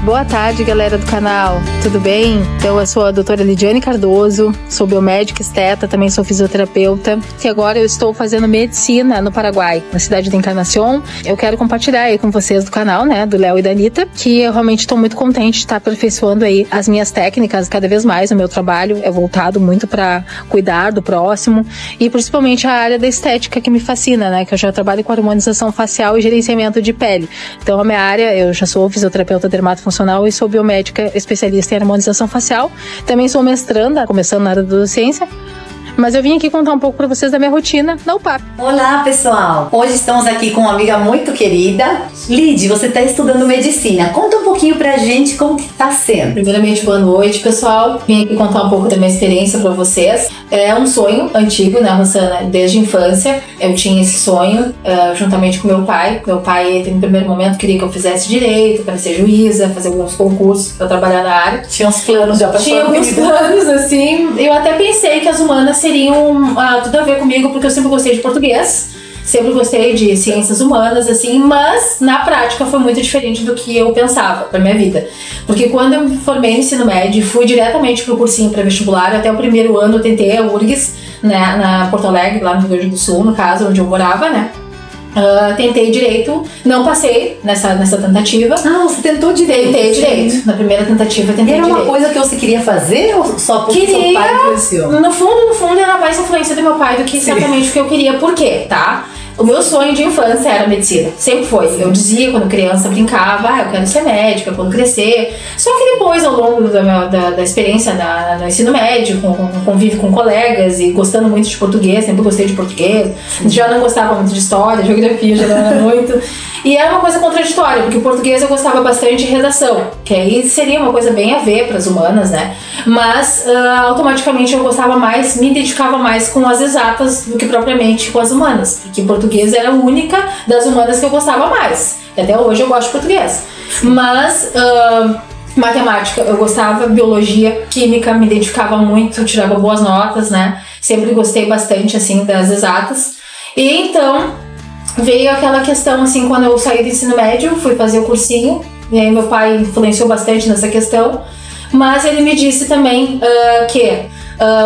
Boa tarde, galera do canal, tudo bem? Então, eu sou a doutora Lidiane Cardoso, sou biomédica esteta, também sou fisioterapeuta, e agora eu estou fazendo medicina no Paraguai, na cidade de Encarnação. Eu quero compartilhar aí com vocês do canal, né, do Léo e da Anitta, que eu realmente estou muito contente de estar aperfeiçoando aí as minhas técnicas cada vez mais. O meu trabalho é voltado muito para cuidar do próximo e principalmente a área da estética que me fascina, né, que eu já trabalho com harmonização facial e gerenciamento de pele. Então, a minha área, eu já sou fisioterapeuta dermatofuncional e sou biomédica especialista em harmonização facial. Também sou mestranda, começando na área da docência. Mas eu vim aqui contar um pouco para vocês da minha rotina na UPAP. Olá, pessoal! Hoje estamos aqui com uma amiga muito querida. Lid, você está estudando medicina. Conta um pouquinho pra gente como que tá sendo. Primeiramente, boa noite, pessoal. Vim aqui contar um pouco da minha experiência para vocês. É um sonho antigo, né, Rosana? Desde a infância eu tinha esse sonho, juntamente com meu pai. Meu pai, no primeiro momento, queria que eu fizesse direito, para ser juíza, fazer alguns concursos para trabalhar na área. Tinha uns planos já pra Tinha alguns planos, assim. Eu até pensei que as humanas seriam tudo a ver comigo, porque eu sempre gostei de português, sempre gostei de ciências humanas, assim, mas na prática foi muito diferente do que eu pensava pra minha vida. Porque quando eu me formei no ensino médio, fui diretamente pro cursinho pré-vestibular. Até o primeiro ano eu tentei a URGS, né, na Porto Alegre, lá no Rio Grande do Sul, no caso, onde eu morava, né. Tentei direito, não passei nessa tentativa. Ah, você tentou direito? Tentei direito. Na primeira tentativa eu tentei direito. Era uma coisa que você queria fazer ou só porque seu pai influenciou? No fundo era mais influência do meu pai do que exatamente o que eu queria. Por quê, tá? O meu sonho de infância era medicina, sempre foi. Eu dizia quando criança, brincava, eu quero ser médica quando crescer. Só que depois, ao longo da experiência no ensino médio, com convívio com colegas e gostando muito de português, sempre gostei de português, já não gostava muito de história, geografia já não era muito. E era uma coisa contraditória, porque o português eu gostava bastante de redação, que aí seria uma coisa bem a ver para as humanas, né? Mas automaticamente eu gostava mais, me identificava mais com as exatas do que propriamente com as humanas, porque português era a única das humanas que eu gostava mais. E até hoje eu gosto de português. Mas matemática eu gostava, biologia, química me identificava muito, tirava boas notas, né? Sempre gostei bastante assim das exatas. E então veio aquela questão, assim, quando eu saí do ensino médio, fui fazer o cursinho, e aí meu pai influenciou bastante nessa questão, mas ele me disse também que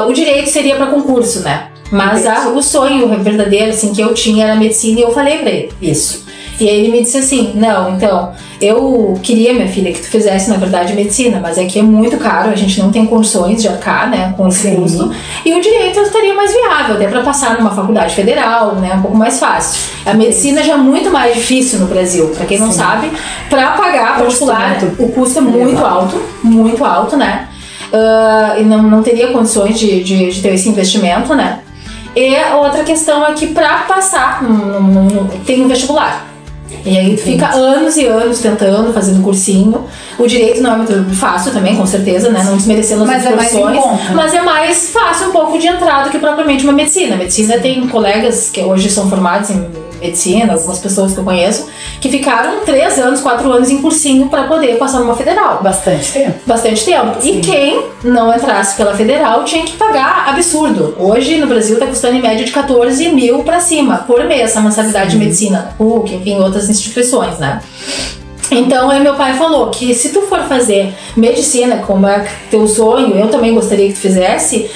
o direito seria para concurso, né? Mas o sonho verdadeiro, assim, que eu tinha era medicina, e eu falei pra ele isso. E aí ele me disse assim, não, então, eu queria, minha filha, que tu fizesse, na verdade, medicina, mas é que é muito caro, a gente não tem condições de arcar, né, com esse custo. E o direito estaria mais viável, até para passar numa faculdade federal, né, um pouco mais fácil. A medicina já é muito mais difícil no Brasil, para quem não sabe, para pagar particular, o custo é muito alto, né, e não teria condições de ter esse investimento, né. E a outra questão é que para passar, tem um vestibular. E aí tu fica anos e anos tentando, fazendo cursinho. O direito não é muito fácil também, com certeza, né? Não desmerecendo as outras profissões. Mas é mais fácil um pouco de entrada que propriamente uma medicina. A medicina tem colegas que hoje são formados em medicina, algumas pessoas que eu conheço, que ficaram 3 anos, 4 anos em cursinho para poder passar numa federal. Bastante tempo. Bastante tempo. Sim. E quem não entrasse pela federal tinha que pagar absurdo. Hoje no Brasil tá custando em média de 14 mil para cima por mês a mensalidade de medicina, PUC, enfim, outras instituições, né? Então, aí meu pai falou que se tu for fazer medicina, como é teu sonho, eu também gostaria que tu fizesse,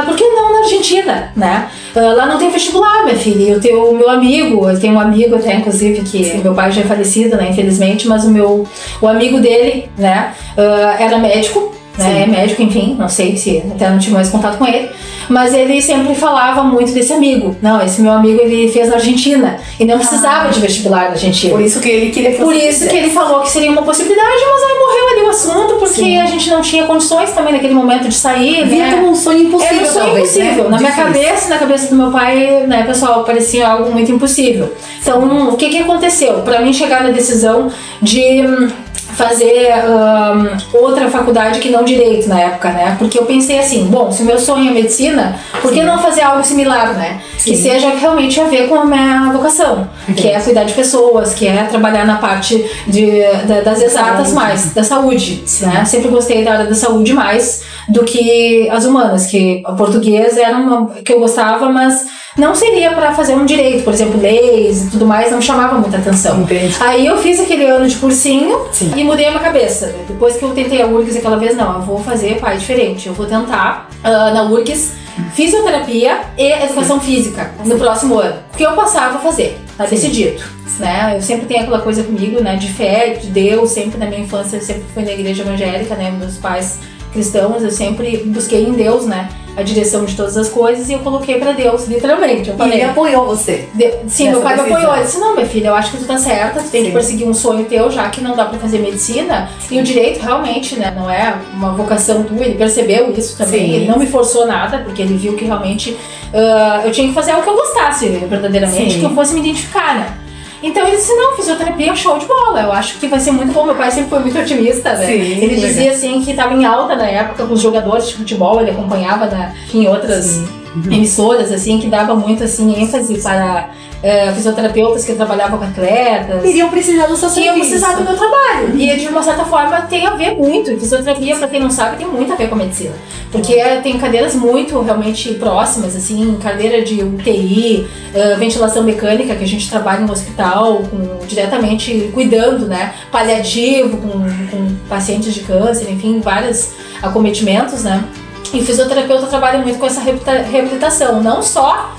por que não na Argentina, né? Lá não tem vestibular, minha filha. O meu amigo, eu tenho um amigo até, inclusive, que meu pai já é falecido, né, infelizmente, mas o amigo dele, né, era médico, né, é médico, enfim, não sei se até não tive mais contato com ele, mas ele sempre falava muito desse amigo. Não, esse meu amigo ele fez na Argentina e não precisava de vestibular na Argentina. Por isso que ele queria que Por isso que ele falou que seria uma possibilidade, mas aí morreu ali o assunto, porque a gente não tinha condições também naquele momento de sair, né? Como um sonho impossível. Era um sonho impossível. Né? Na minha cabeça, na cabeça do meu pai, né, pessoal, parecia algo muito impossível. Então, o que aconteceu? Pra mim chegar na decisão de fazer outra faculdade que não direito na época, né? Porque eu pensei assim, bom, se o meu sonho é medicina, por que não fazer algo similar, né? Sim. Que seja realmente a ver com a minha vocação, que é cuidar de pessoas, que é trabalhar na parte das exatas mais, da saúde, né? Sempre gostei da área da saúde mais do que as humanas, que o português era uma que eu gostava, mas não seria para fazer um direito, por exemplo, leis e tudo mais, não chamava muita atenção. Entendi. Aí eu fiz aquele ano de cursinho e mudei a minha cabeça. Depois que eu tentei a URGS aquela vez, não, eu vou fazer, pai, diferente. Eu vou tentar na URGS fisioterapia e educação física no próximo ano. O que eu passar, eu vou fazer. Tá decidido. Né? Eu sempre tenho aquela coisa comigo, né, de fé, de Deus. Sempre na minha infância, eu sempre fui na igreja evangélica, né, meus pais cristãos, eu sempre busquei em Deus, né, a direção de todas as coisas, e eu coloquei pra Deus, literalmente. Eu falei, e ele apoiou você? Sim, meu pai me apoiou. Ele disse, não, minha filha, eu acho que tu tá certa, tu tem que perseguir um sonho teu, já que não dá pra fazer medicina. E o direito, realmente, né, não é uma vocação tua, ele percebeu isso também. Ele não me forçou nada, porque ele viu que realmente eu tinha que fazer algo que eu gostasse, verdadeiramente, que eu fosse me identificar, né. Então ele disse, não, fisioterapia é um show de bola, eu acho que vai ser muito bom. Meu pai sempre foi muito otimista, né? Ele dizia assim que estava em alta na época com os jogadores de futebol, ele acompanhava em outras emissoras, assim, que dava muito assim, ênfase para fisioterapeutas que trabalhavam com atletas. Iriam precisar do seu serviço. Iriam precisar do meu trabalho. E de uma certa forma tem a ver muito. Fisioterapia, pra quem não sabe, tem muito a ver com a medicina. Porque tem cadeiras muito realmente próximas, assim, cadeira de UTI, ventilação mecânica, que a gente trabalha no hospital, diretamente cuidando, né? Paliativo, com pacientes de câncer, enfim, vários acometimentos, né? E o fisioterapeuta trabalha muito com essa reabilitação, não só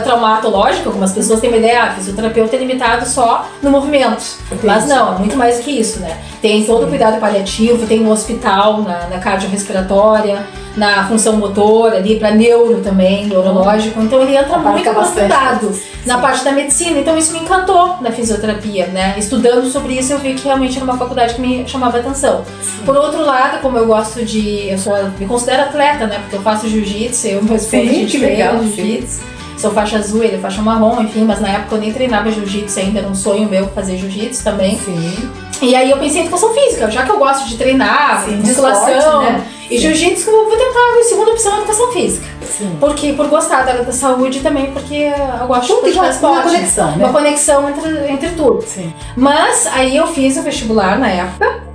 traumatológica, algumas pessoas têm uma ideia, fisioterapeuta é limitado só no movimento, mas não, é muito mais do que isso, né? Tem todo o cuidado paliativo, tem no hospital, na cardiorrespiratória, na função motora ali, para neuro também, neurológico, então ele entra muito aprofundado na parte da medicina, então isso me encantou na fisioterapia, né? Estudando sobre isso eu vi que realmente era uma faculdade que me chamava a atenção. Por outro lado, como eu gosto me considero atleta, né? Porque eu faço jiu-jitsu, eu me respondo de jiu-jitsu. Sou faixa azul, ele é faixa marrom, enfim, mas na época eu nem treinava jiu-jitsu ainda, era um sonho meu fazer jiu-jitsu também. Sim. E aí eu pensei em educação física, já que eu gosto de treinar, musculação, né? E jiu-jitsu, eu vou tentar a segunda opção, educação física. Sim. Porque por gostar da área da saúde e também porque eu gosto de esporte. Uma conexão, né? Uma conexão entre tudo. Sim. Mas aí eu fiz o vestibular na época.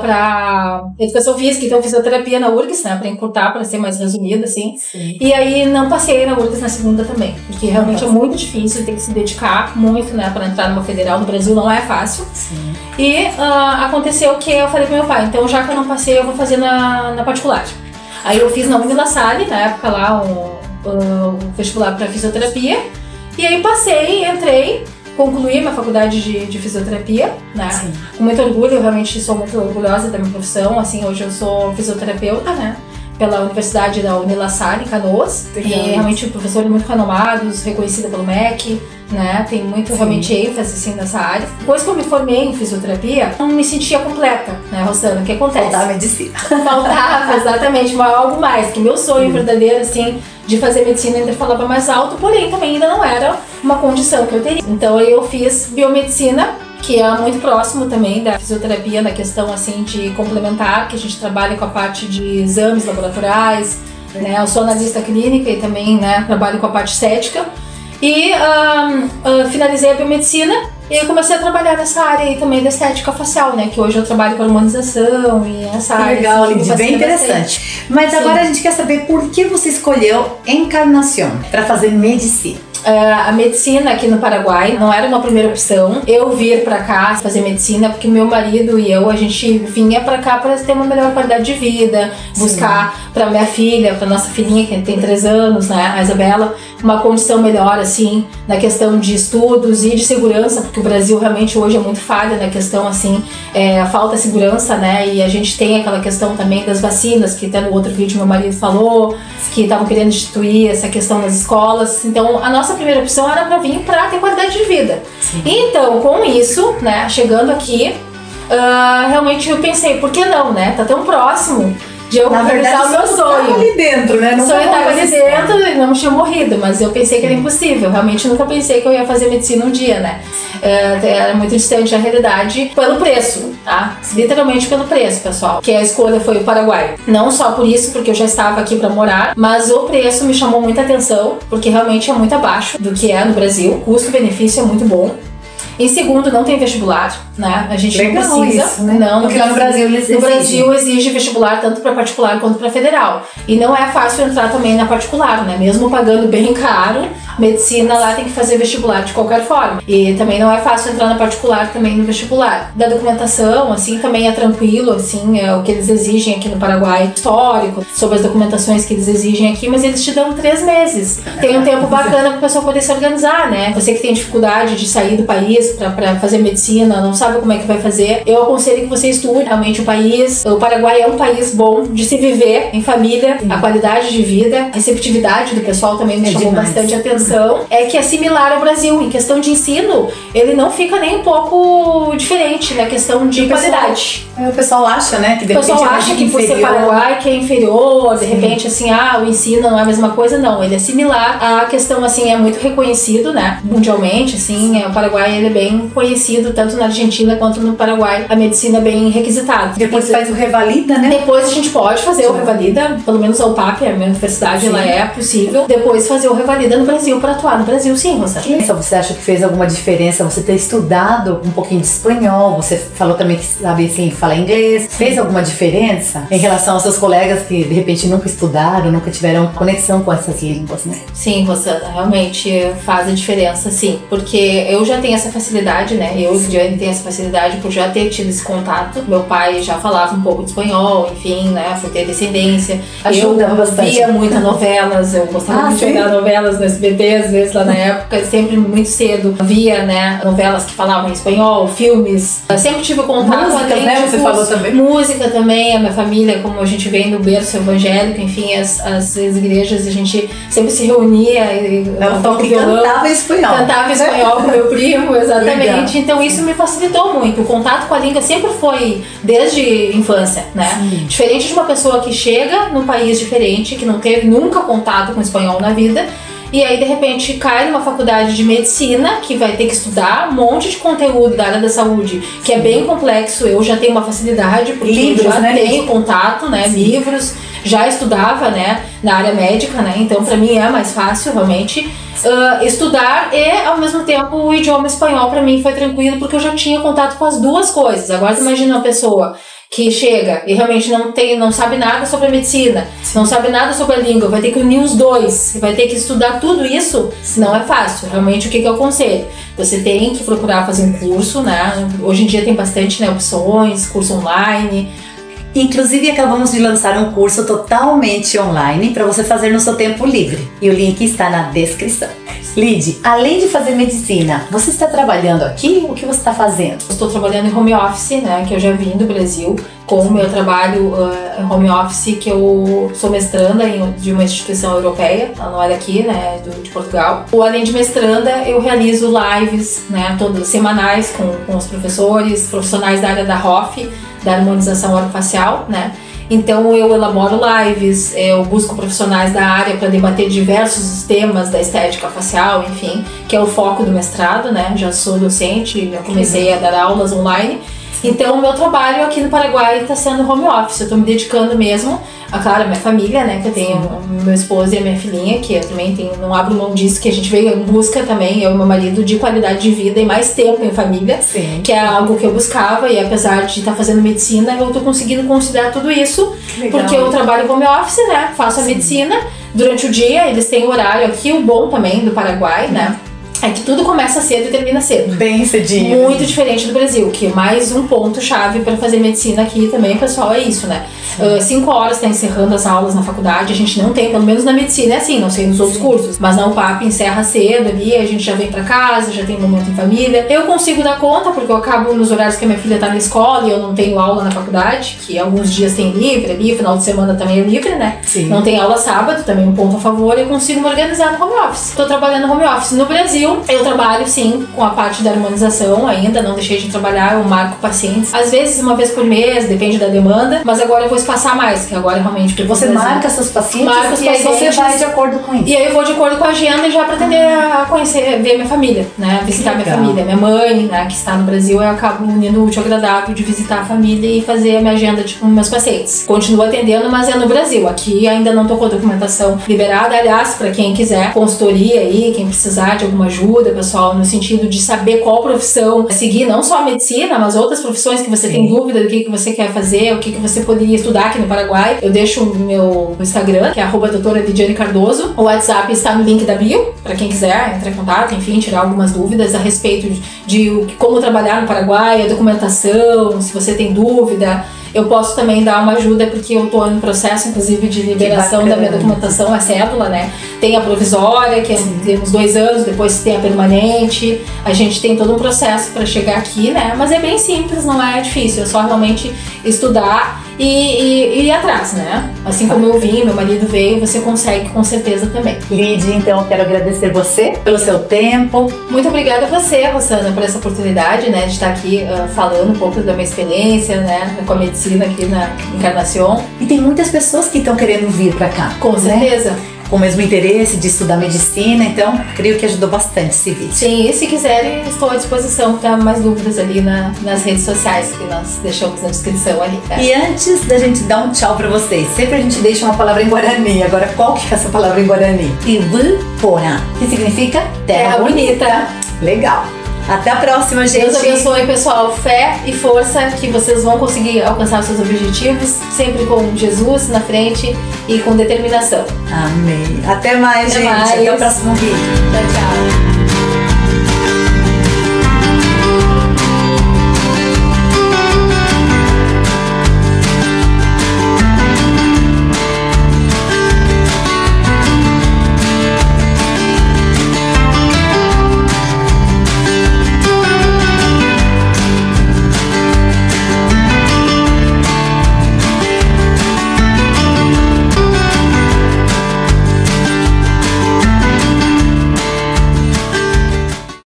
Pra educação física, então fisioterapia na URGS, né, pra encurtar, pra ser mais resumida, assim. Sim. E aí não passei na URGS na segunda também, porque realmente é muito difícil, tem que se dedicar muito, né, pra entrar numa federal. No Brasil não é fácil. Sim. E aconteceu que eu falei pro meu pai, então já que eu não passei, eu vou fazer na particular. Aí eu fiz na Unilassalle, na época lá, um vestibular pra fisioterapia, e aí passei, entrei, concluí minha faculdade de fisioterapia, né? Sim. Com muito orgulho, eu realmente sou muito orgulhosa da minha profissão, assim, hoje eu sou fisioterapeuta, né? Pela Universidade da Unilassalle, em Canoas. E realmente professores muito renomados, reconhecida pelo MEC, né? Tem muito realmente ênfase, assim, nessa área. Depois que eu me formei em fisioterapia, eu não me sentia completa, né, Rossana? O que acontece? Faltava medicina. Faltava, exatamente, mas algo mais, que meu sonho verdadeiro, assim, de fazer medicina ainda falava mais alto, porém também ainda não era uma condição que eu teria. Então eu fiz biomedicina, que é muito próximo também da fisioterapia na questão assim de complementar, que a gente trabalha com a parte de exames laboratoriais, né? Eu sou analista clínica e também, né, trabalho com a parte estética. E finalizei a biomedicina e comecei a trabalhar nessa área aí também da estética facial, né? Que hoje eu trabalho com harmonização e essa área. Legal, assim, bem interessante. Mas agora a gente quer saber por que você escolheu Encarnación para fazer medicina. A medicina aqui no Paraguai não era uma primeira opção. Eu vir pra cá fazer medicina porque meu marido e eu, a gente vinha pra cá para ter uma melhor qualidade de vida, buscar pra minha filha, pra nossa filhinha que tem 3 anos, né, a Isabela, uma condição melhor, assim, na questão de estudos e de segurança, porque o Brasil realmente hoje é muito falho na questão, assim, a falta de segurança, né, e a gente tem aquela questão também das vacinas, que até no outro vídeo meu marido falou, que estavam querendo instituir essa questão nas escolas. Então, a nossa primeira opção era para vir para ter qualidade de vida. Sim. Então, com isso, né, chegando aqui, realmente eu pensei, por que não, né? Tá tão próximo de eu realizar o meu sonho. Ali dentro, né? O sonho estava ali dentro e não tinha morrido, mas eu pensei que era impossível. Realmente nunca pensei que eu ia fazer medicina um dia, né? Era muito distante da realidade pelo preço, tá? Literalmente pelo preço, pessoal. Que a escolha foi o Paraguai. Não só por isso, porque eu já estava aqui para morar, mas o preço me chamou muita atenção, porque realmente é muito abaixo do que é no Brasil. O custo-benefício é muito bom. Em segundo, não tem vestibular, né? A gente Legal não precisa. Isso, né? Não, porque lá no Brasil eles exigem. No Brasil exige vestibular tanto para particular quanto para federal. E não é fácil entrar também na particular, né? Mesmo pagando bem caro, medicina lá tem que fazer vestibular de qualquer forma. E também não é fácil entrar na particular também no vestibular. Da documentação, assim, também é tranquilo, assim, é o que eles exigem aqui no Paraguai, histórico, sobre as documentações que eles exigem aqui, mas eles te dão 3 meses. Tem um tempo bacana para o pessoal poder se organizar, né? Você que tem dificuldade de sair do país para fazer medicina, não sabe como é que vai fazer, eu aconselho que você estude realmente o país. O Paraguai é um país bom de se viver em família, a qualidade de vida, a receptividade do pessoal também me chamou bastante atenção. É que é similar ao Brasil, em questão de ensino, ele não fica nem um pouco diferente na questão de qualidade. O pessoal acha, né, que de repente o pessoal acha que por ser Paraguai que é inferior, de repente assim, o ensino não é a mesma coisa, não, ele é similar. A questão assim é muito reconhecido, né, mundialmente, assim, o Paraguai ele é bem conhecido tanto na Argentina quanto no Paraguai, a medicina é bem requisitada. Depois faz o revalida, né? Depois a gente pode fazer o revalida, pelo menos a UPAP, a minha universidade, ela é possível. Depois fazer o revalida no Brasil, para atuar no Brasil, sim, Rosana. Você acha que fez alguma diferença você ter estudado um pouquinho de espanhol? Você falou também que sabe assim, falar inglês. Fez alguma diferença em relação aos seus colegas que de repente nunca estudaram, nunca tiveram conexão com essas línguas, né? Sim, Rosana, realmente faz a diferença, sim. Porque eu já tenho essa facilidade, né? Eu, Diane, tenho essa facilidade por já ter tido esse contato. Meu pai já falava um pouco de espanhol, enfim, né? Por ter descendência. Ajuda bastante. Via muitas novelas, eu gostava muito de olhar novelas no SBT, às vezes lá na época, sempre muito cedo via, né, novelas que falavam em espanhol, filmes. Eu sempre tive contato. Música, né? Você falou também. Música também, a minha família, como a gente vem no berço evangélico, enfim, as igrejas, a gente sempre se reunia e cantava espanhol. Cantava espanhol com meu primo, exatamente. Legal. Então isso me facilitou muito. O contato com a língua sempre foi desde infância, né? Sim. Diferente de uma pessoa que chega num país diferente, que não teve nunca contato com espanhol na vida, e aí de repente cai numa faculdade de medicina que vai ter que estudar um monte de conteúdo da área da saúde, que é bem complexo. Eu já tenho uma facilidade, porque livros, eu já tenho contato, né? Sim. Livros, já estudava, né, na área médica, né? Então pra mim é mais fácil realmente estudar, e ao mesmo tempo o idioma espanhol pra mim foi tranquilo, porque eu já tinha contato com as duas coisas. Agora imagina uma pessoa que chega e realmente não sabe nada sobre a medicina, não sabe nada sobre a língua, vai ter que unir os dois, vai ter que estudar tudo isso, não é fácil. Realmente, o que eu aconselho? Você tem que procurar fazer um curso, né? Hoje em dia tem bastante, né, opções, curso online. Inclusive, acabamos de lançar um curso totalmente online para você fazer no seu tempo livre. E o link está na descrição. Lid, além de fazer medicina, você está trabalhando aqui? O que você está fazendo? Estou trabalhando em home office, né? Que eu já vim do Brasil com o meu trabalho em home office, que eu sou mestranda de uma instituição europeia, ela não é daqui, né? De Portugal. Além de mestranda, eu realizo lives, né? Todas semanais com os profissionais da área da ROF, da harmonização orofacial, né? Então eu elaboro lives, eu busco profissionais da área para debater diversos temas da estética facial, enfim, que é o foco do mestrado, né? Já sou docente, já comecei a dar aulas online. Então o meu trabalho aqui no Paraguai está sendo home office, eu estou me dedicando mesmo claro, a minha família, né, que eu tenho meu esposo e a minha filhinha, que eu também tenho, não abro mão disso, que a gente veio em busca também, eu e meu marido, de qualidade de vida e mais tempo em família, que é algo que eu buscava, e apesar de estar fazendo medicina, eu tô conseguindo conciliar tudo isso, porque eu trabalho home office, né, faço a medicina, durante o dia eles têm horário aqui, o bom também do Paraguai, né, é que tudo começa cedo e termina cedo. Bem cedinho. Muito diferente do Brasil, que mais um ponto-chave para fazer medicina aqui também, pessoal, é isso, né? 5 horas tá encerrando as aulas na faculdade, a gente não tem, pelo menos na medicina é assim, não sei nos outros cursos, mas na UPAP encerra cedo ali, a gente já vem pra casa, já tem um momento em família. Eu consigo dar conta, porque eu acabo nos horários que a minha filha tá na escola e eu não tenho aula na faculdade, que alguns dias tem livre ali, final de semana também é livre, né? Sim. Não tem aula sábado, também um ponto a favor, eu consigo me organizar no home office. Tô trabalhando no home office. No Brasil, eu trabalho sim com a parte da harmonização ainda, não deixei de trabalhar, eu marco pacientes, às vezes uma vez por mês, depende da demanda, mas agora eu vou espaçar mais, que agora realmente... Você marca seus pacientes e aí você vai de acordo com isso. E aí eu vou de acordo com a agenda já pra atender a conhecer, ver minha família, né, visitar minha família, minha mãe, né, que está no Brasil, eu acabo unindo o útil ao agradável de visitar a família e fazer a minha agenda com meus pacientes. Continuo atendendo, mas é no Brasil, aqui ainda não tô com a documentação liberada, aliás, pra quem quiser consultoria aí, quem precisar de alguma ajuda ajuda, pessoal, no sentido de saber qual profissão seguir, não só a medicina, mas outras profissões que você tem dúvida do que você quer fazer, o que você poderia estudar aqui no Paraguai. Eu deixo o meu Instagram, que é @doutora Lidiane Cardoso. O WhatsApp está no link da bio, para quem quiser entrar em contato, enfim, tirar algumas dúvidas a respeito de como trabalhar no Paraguai, a documentação, se você tem dúvida. Eu posso também dar uma ajuda, porque eu estou em processo, inclusive, de liberação da minha documentação, a cédula, né? Tem a provisória, que é temos 2 anos, depois tem a permanente. A gente tem todo um processo para chegar aqui, né? Mas é bem simples, não é difícil. É só realmente estudar e ir atrás, né? Assim como eu vim, meu marido veio, você consegue com certeza também. Lidy, então eu quero agradecer você pelo seu tempo. Muito obrigada a você, Rosana, por essa oportunidade, né, de estar aqui falando um pouco da minha experiência, né, com a medicina aqui na Encarnação. E tem muitas pessoas que estão querendo vir pra cá. Com certeza. Com o mesmo interesse de estudar medicina, então creio que ajudou bastante esse vídeo. Sim, e se quiserem, estou à disposição para mais dúvidas ali nas redes sociais que nós deixamos na descrição ali, tá? E antes da gente dar um tchau pra vocês, sempre a gente deixa uma palavra em Guarani. Agora, qual que é essa palavra em Guarani? Ibupora, que significa terra bonita. Legal. Até a próxima, gente. Deus abençoe, pessoal. Fé e força, que vocês vão conseguir alcançar os seus objetivos, sempre com Jesus na frente e com determinação. Amém. Até mais, gente. Mais. Até o próximo vídeo. Tchau, tchau.